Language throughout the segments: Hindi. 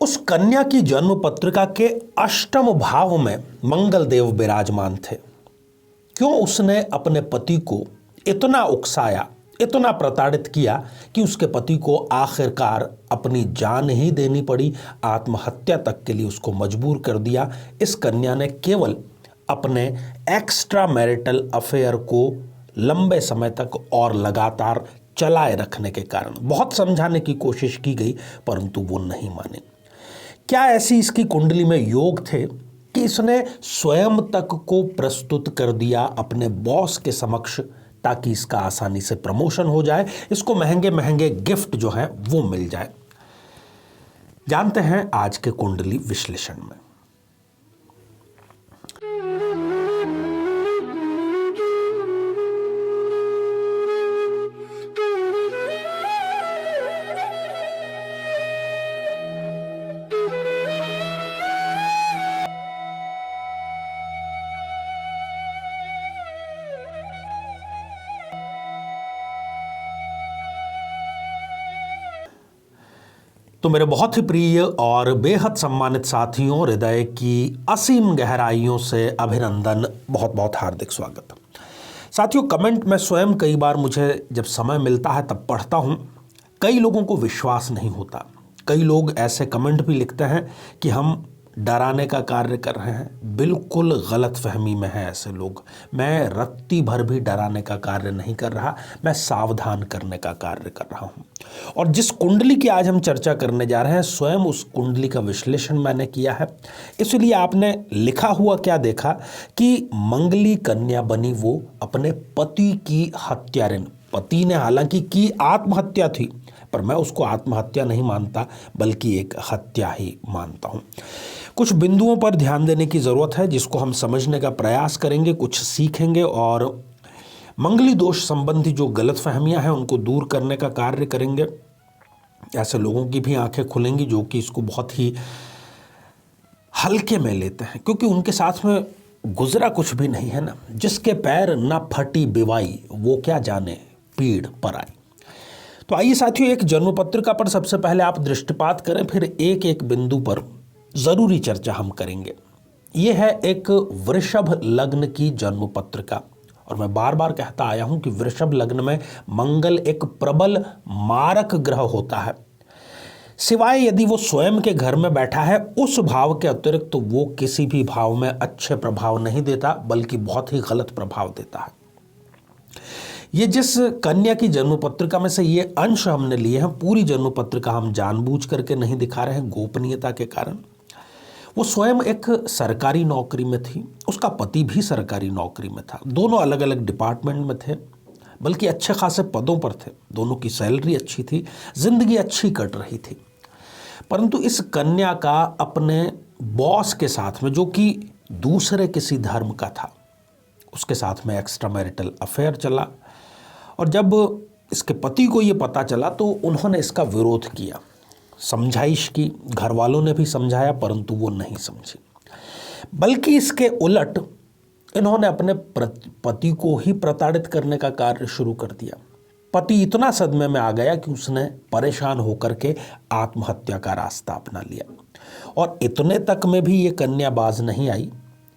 उस कन्या की जन्म पत्रिका के अष्टम भाव में मंगल देव विराजमान थे। क्यों उसने अपने पति को इतना उकसाया, इतना प्रताड़ित किया कि उसके पति को आखिरकार अपनी जान ही देनी पड़ी, आत्महत्या तक के लिए उसको मजबूर कर दिया। इस कन्या ने केवल अपने एक्स्ट्रा मैरिटल अफेयर को लंबे समय तक और लगातार चलाए रखने के कारण बहुत समझाने की कोशिश की गई, परंतु वो नहीं माने। क्या ऐसी इसकी कुंडली में योग थे कि इसने स्वयं तक को प्रस्तुत कर दिया अपने बॉस के समक्ष, ताकि इसका आसानी से प्रमोशन हो जाए, इसको महंगे महंगे गिफ्ट जो है वो मिल जाए। जानते हैं आज के कुंडली विश्लेषण में। तो मेरे बहुत ही प्रिय और बेहद सम्मानित साथियों, हृदय की असीम गहराइयों से अभिनंदन, बहुत बहुत हार्दिक स्वागत। साथियों, कमेंट में स्वयं कई बार मुझे जब समय मिलता है तब पढ़ता हूँ। कई लोगों को विश्वास नहीं होता। कई लोग ऐसे कमेंट भी लिखते हैं कि हम डराने का कार्य कर रहे हैं। बिल्कुल गलत फहमी में है ऐसे लोग। मैं रत्ती भर भी डराने का कार्य नहीं कर रहा, मैं सावधान करने का कार्य कर रहा हूं। और जिस कुंडली की आज हम चर्चा करने जा रहे हैं, स्वयं उस कुंडली का विश्लेषण मैंने किया है। इसलिए आपने लिखा हुआ क्या देखा कि मंगली कन्या बनी वो अपने पति की हत्यारिन। पति ने हालांकि की आत्महत्या थी, पर मैं उसको आत्महत्या नहीं मानता, बल्कि एक हत्या ही मानता हूं। कुछ बिंदुओं पर ध्यान देने की ज़रूरत है, जिसको हम समझने का प्रयास करेंगे, कुछ सीखेंगे और मंगली दोष संबंधी जो गलतफहमियां हैं उनको दूर करने का कार्य करेंगे। ऐसे लोगों की भी आंखें खुलेंगी जो कि इसको बहुत ही हल्के में लेते हैं, क्योंकि उनके साथ में गुजरा कुछ भी नहीं है ना। जिसके पैर न फटी बिवाई, वो क्या जाने पीड़ पर आई। तो आइए साथियों, एक जन्म पत्रिका पर सबसे पहले आप दृष्टिपात करें, फिर एक एक बिंदु पर जरूरी चर्चा हम करेंगे। यह है एक वृषभ लग्न की जन्म पत्रिका, और मैं बार बार कहता आया हूं कि वृषभ लग्न में मंगल एक प्रबल मारक ग्रह होता है। सिवाय यदि वो स्वयं के घर में बैठा है, उस भाव के अतिरिक्त तो वो किसी भी भाव में अच्छे प्रभाव नहीं देता, बल्कि बहुत ही गलत प्रभाव देता है। ये जिस कन्या की जन्म पत्रिका में से ये अंश हमने लिए हैं, पूरी जन्म पत्रिका हम जानबूझ करके नहीं दिखा रहे हैं गोपनीयता के कारण। वो स्वयं एक सरकारी नौकरी में थी, उसका पति भी सरकारी नौकरी में था, दोनों अलग अलग डिपार्टमेंट में थे, बल्कि अच्छे खासे पदों पर थे, दोनों की सैलरी अच्छी थी, जिंदगी अच्छी कट रही थी। परंतु इस कन्या का अपने बॉस के साथ में, जो कि दूसरे किसी धर्म का था, उसके साथ में एक्स्ट्रा मैरिटल अफेयर चला। और जब इसके पति को ये पता चला तो उन्होंने इसका विरोध किया, समझाइश की, घर वालों ने भी समझाया, परंतु वो नहीं समझी। बल्कि इसके उलट इन्होंने अपने पति को ही प्रताड़ित करने का कार्य शुरू कर दिया। पति इतना सदमे में आ गया कि उसने परेशान होकर के आत्महत्या का रास्ता अपना लिया। और इतने तक में भी ये कन्या बाज नहीं आई।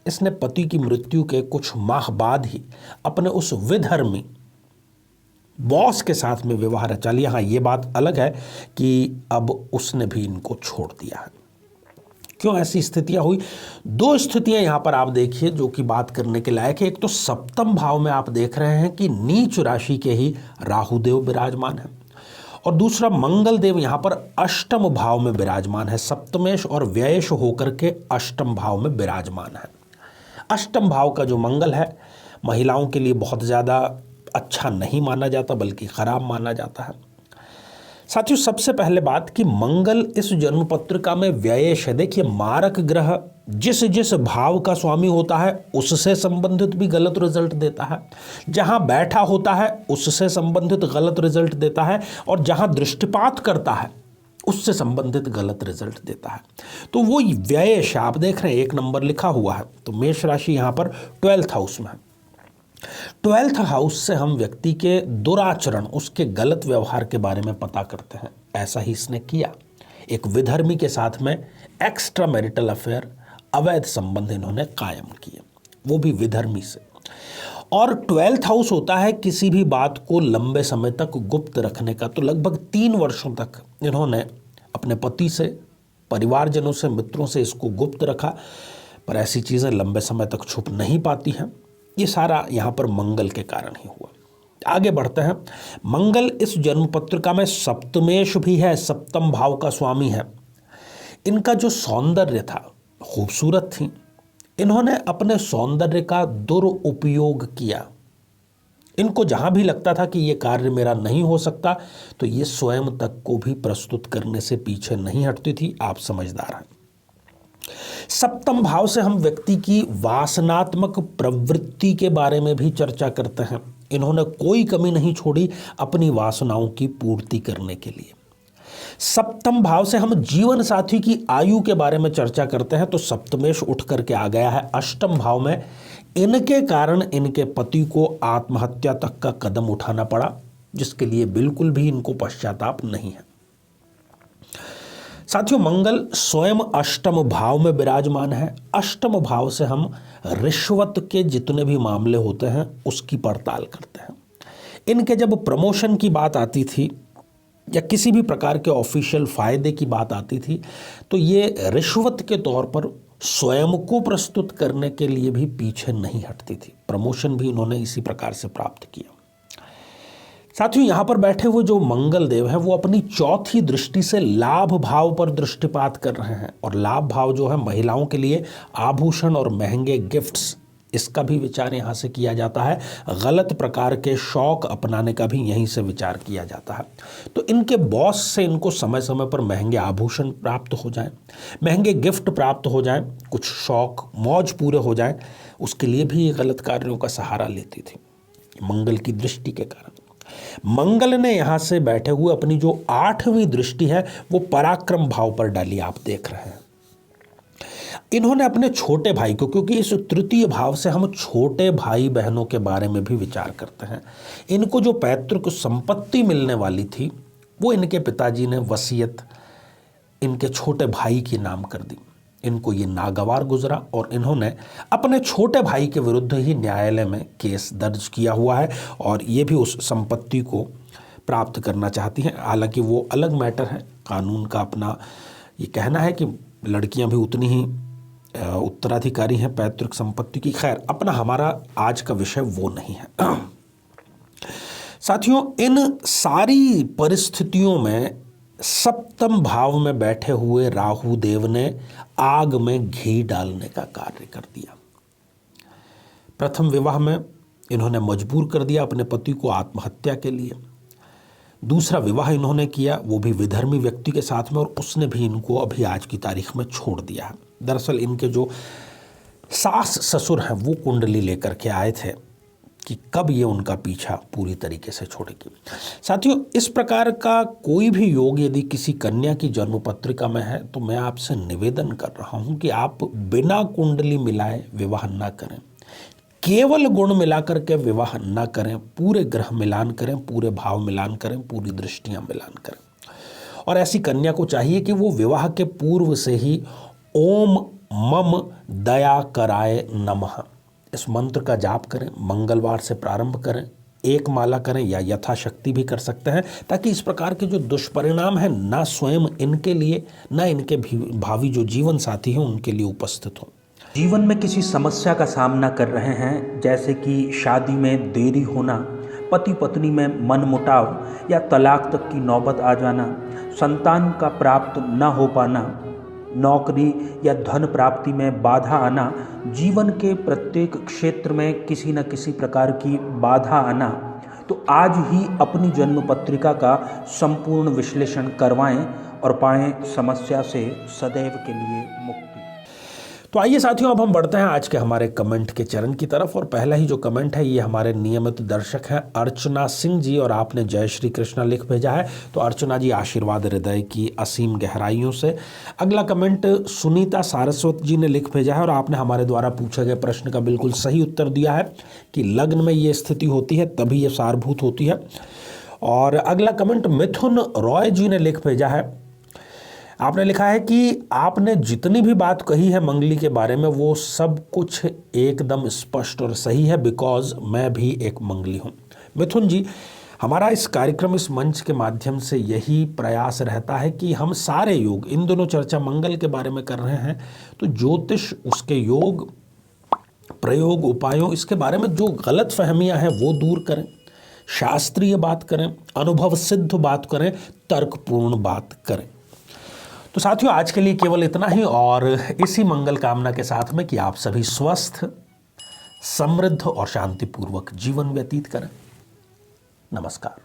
इसने पति की मृत्यु के कुछ माह बाद ही अपने उस विधर्मी बॉस के साथ में विवाह रचा लिया। हाँ, ये बात अलग है कि अब उसने भी इनको छोड़ दिया है। क्यों ऐसी स्थितियां हुई? दो स्थितियां यहां पर आप देखिए जो कि बात करने के लायक है। एक तो सप्तम भाव में आप देख रहे हैं कि नीच राशि के ही राहु देव विराजमान है, और दूसरा मंगल देव यहां पर अष्टम भाव में विराजमान है। सप्तमेश और व्ययेश होकर के अष्टम भाव में विराजमान है। अष्टम भाव का जो मंगल है, महिलाओं के लिए बहुत ज़्यादा अच्छा नहीं माना जाता, बल्कि खराब माना जाता है। साथियों, सबसे पहले बात कि मंगल इस जन्म पत्रिका में व्ययेश है। देखिए, मारक ग्रह जिस जिस भाव का स्वामी होता है उससे संबंधित भी गलत रिजल्ट देता है, जहां बैठा होता है उससे संबंधित गलत रिजल्ट देता है, और जहां दृष्टिपात करता है उससे संबंधित गलत रिजल्ट देता है। तो वो व्ययेश आप देख रहे हैं, 1 नंबर लिखा हुआ है। तो मेष राशि यहां पर 12th हाउस में है। 12th हाउस से हम व्यक्ति के दुराचरण, उसके गलत व्यवहार के बारे में पता करते हैं। ऐसा ही इसने किया। एक विधर्मी के साथ में एक्स्ट्रा मैरिटल अफेयर, अवैध संबंध इन्होंने कायम किए, वो भी विधर्मी से। और 12th हाउस होता है किसी भी बात को लंबे समय तक गुप्त रखने का। तो लगभग 3 वर्षों तक इन्होंने अपने पति से, परिवारजनों से, मित्रों से इसको गुप्त रखा, पर ऐसी चीज़ें लंबे समय तक छुप नहीं पाती हैं। ये सारा यहाँ पर मंगल के कारण ही हुआ। आगे बढ़ते हैं। मंगल इस जन्म पत्रिका में सप्तमेश भी है, सप्तम भाव का स्वामी है। इनका जो सौंदर्य था, खूबसूरत थी, इन्होंने अपने सौंदर्य का दुरुपयोग किया। इनको जहां भी लगता था कि ये कार्य मेरा नहीं हो सकता, तो ये स्वयं तक को भी प्रस्तुत करने से पीछे नहीं हटती थी। आप समझदार हैं। सप्तम भाव से हम व्यक्ति की वासनात्मक प्रवृत्ति के बारे में भी चर्चा करते हैं। इन्होंने कोई कमी नहीं छोड़ी अपनी वासनाओं की पूर्ति करने के लिए। सप्तम भाव से हम जीवन साथी की आयु के बारे में चर्चा करते हैं, तो सप्तमेश उठ करके आ गया है अष्टम भाव में। इनके कारण इनके पति को आत्महत्या तक का कदम उठाना पड़ा, जिसके लिए बिल्कुल भी इनको पश्चाताप नहीं है। साथियों, मंगल स्वयं अष्टम भाव में विराजमान है। अष्टम भाव से हम रिश्वत के जितने भी मामले होते हैं उसकी पड़ताल करते हैं। इनके जब प्रमोशन की बात आती थी या किसी भी प्रकार के ऑफिशियल फायदे की बात आती थी, तो ये रिश्वत के तौर पर स्वयं को प्रस्तुत करने के लिए भी पीछे नहीं हटती थी। प्रमोशन भी इन्होंने इसी प्रकार से प्राप्त किया। साथियों, यहाँ पर बैठे हुए जो मंगल देव हैं, वो अपनी चौथी दृष्टि से लाभ भाव पर दृष्टिपात कर रहे हैं। और लाभ भाव जो है महिलाओं के लिए आभूषण और महंगे गिफ्ट्स, इसका भी विचार यहाँ से किया जाता है। गलत प्रकार के शौक अपनाने का भी यहीं से विचार किया जाता है। तो इनके बॉस से इनको समय समय पर महंगे आभूषण प्राप्त हो जाएं, महंगे गिफ्ट प्राप्त हो जाएं, कुछ शौक मौज पूरे हो जाएं, उसके लिए भी ये गलत कार्यों का सहारा लेती थी मंगल की दृष्टि के कारण। मंगल ने यहाँ से बैठे हुए अपनी जो 8वीं दृष्टि है वो पराक्रम भाव पर डाली, आप देख रहे हैं। इन्होंने अपने छोटे भाई को, क्योंकि इस तृतीय भाव से हम छोटे भाई बहनों के बारे में भी विचार करते हैं, इनको जो पैतृक संपत्ति मिलने वाली थी वो इनके पिताजी ने वसीयत इनके छोटे भाई के नाम कर दी। इनको ये नागवार गुजरा और इन्होंने अपने छोटे भाई के विरुद्ध ही न्यायालय में केस दर्ज किया हुआ है और ये भी उस संपत्ति को प्राप्त करना चाहती हैं। हालांकि वो अलग मैटर है, कानून का अपना ये कहना है कि लड़कियां भी उतनी ही उत्तराधिकारी हैं पैतृक संपत्ति की। खैर, अपना हमारा आज का विषय वो नहीं है। साथियों, इन सारी परिस्थितियों में सप्तम भाव में बैठे हुए राहु देव ने आग में घी डालने का कार्य कर दिया। प्रथम विवाह में इन्होंने मजबूर कर दिया अपने पति को आत्महत्या के लिए। दूसरा विवाह इन्होंने किया, वो भी विधर्मी व्यक्ति के साथ में, और उसने भी इनको अभी आज की तारीख में छोड़ दिया है। दरअसल इनके जो सास ससुर हैं वो कुंडली लेकर के आए थे कि कब ये उनका पीछा पूरी तरीके से छोड़ेगी। साथियों, इस प्रकार का कोई भी योग यदि किसी कन्या की जन्म पत्रिका में है तो मैं आपसे निवेदन कर रहा हूं कि आप बिना कुंडली मिलाए विवाह न करें, केवल गुण मिलाकर के विवाह न करें, पूरे ग्रह मिलान करें, पूरे भाव मिलान करें, पूरी दृष्टियां मिलान करें। और ऐसी कन्या को चाहिए कि वो विवाह के पूर्व से ही ओम मम दया कराए नमः इस मंत्र का जाप करें। मंगलवार से प्रारंभ करें, एक माला करें या यथाशक्ति भी कर सकते हैं, ताकि इस प्रकार के जो दुष्परिणाम हैं ना स्वयं इनके लिए ना इनके भावी जो जीवन साथी हैं उनके लिए उपस्थित हों। जीवन में किसी समस्या का सामना कर रहे हैं, जैसे कि शादी में देरी होना, पति पत्नी में मनमुटाव या तलाक तक की नौबत आ जाना, संतान का प्राप्त न हो पाना, नौकरी या धन प्राप्ति में बाधा आना, जीवन के प्रत्येक क्षेत्र में किसी न किसी प्रकार की बाधा आना, तो आज ही अपनी जन्म पत्रिका का संपूर्ण विश्लेषण करवाएं और पाएं समस्या से सदैव के लिए मुक्ति। तो आइए साथियों, अब हम बढ़ते हैं आज के हमारे कमेंट के चरण की तरफ। और पहला ही जो कमेंट है ये हमारे नियमित दर्शक हैं अर्चना सिंह जी, और आपने जय श्री कृष्णा लिख भेजा है। तो अर्चना जी, आशीर्वाद हृदय की असीम गहराइयों से। अगला कमेंट सुनीता सारस्वत जी ने लिख भेजा है और आपने हमारे द्वारा पूछे गए प्रश्न का बिल्कुल सही उत्तर दिया है कि लग्न में ये स्थिति होती है तभी ये सारभूत होती है। और अगला कमेंट मिथुन रॉय जी ने लिख भेजा है। आपने लिखा है कि आपने जितनी भी बात कही है मंगली के बारे में वो सब कुछ एकदम स्पष्ट और सही है, बिकॉज मैं भी एक मंगली हूँ। मिथुन जी, हमारा इस कार्यक्रम, इस मंच के माध्यम से यही प्रयास रहता है कि हम सारे योग, इन दोनों चर्चा मंगल के बारे में कर रहे हैं, तो ज्योतिष, उसके योग, प्रयोग, उपायों, इसके बारे में जो गलत फहमियाँ हैं वो दूर करें, शास्त्रीय बात करें, अनुभव सिद्ध बात करें, तर्कपूर्ण बात करें। तो साथियों, आज के लिए केवल इतना ही, और इसी मंगल कामना के साथ में कि आप सभी स्वस्थ, समृद्ध और शांतिपूर्वक जीवन व्यतीत करें। नमस्कार।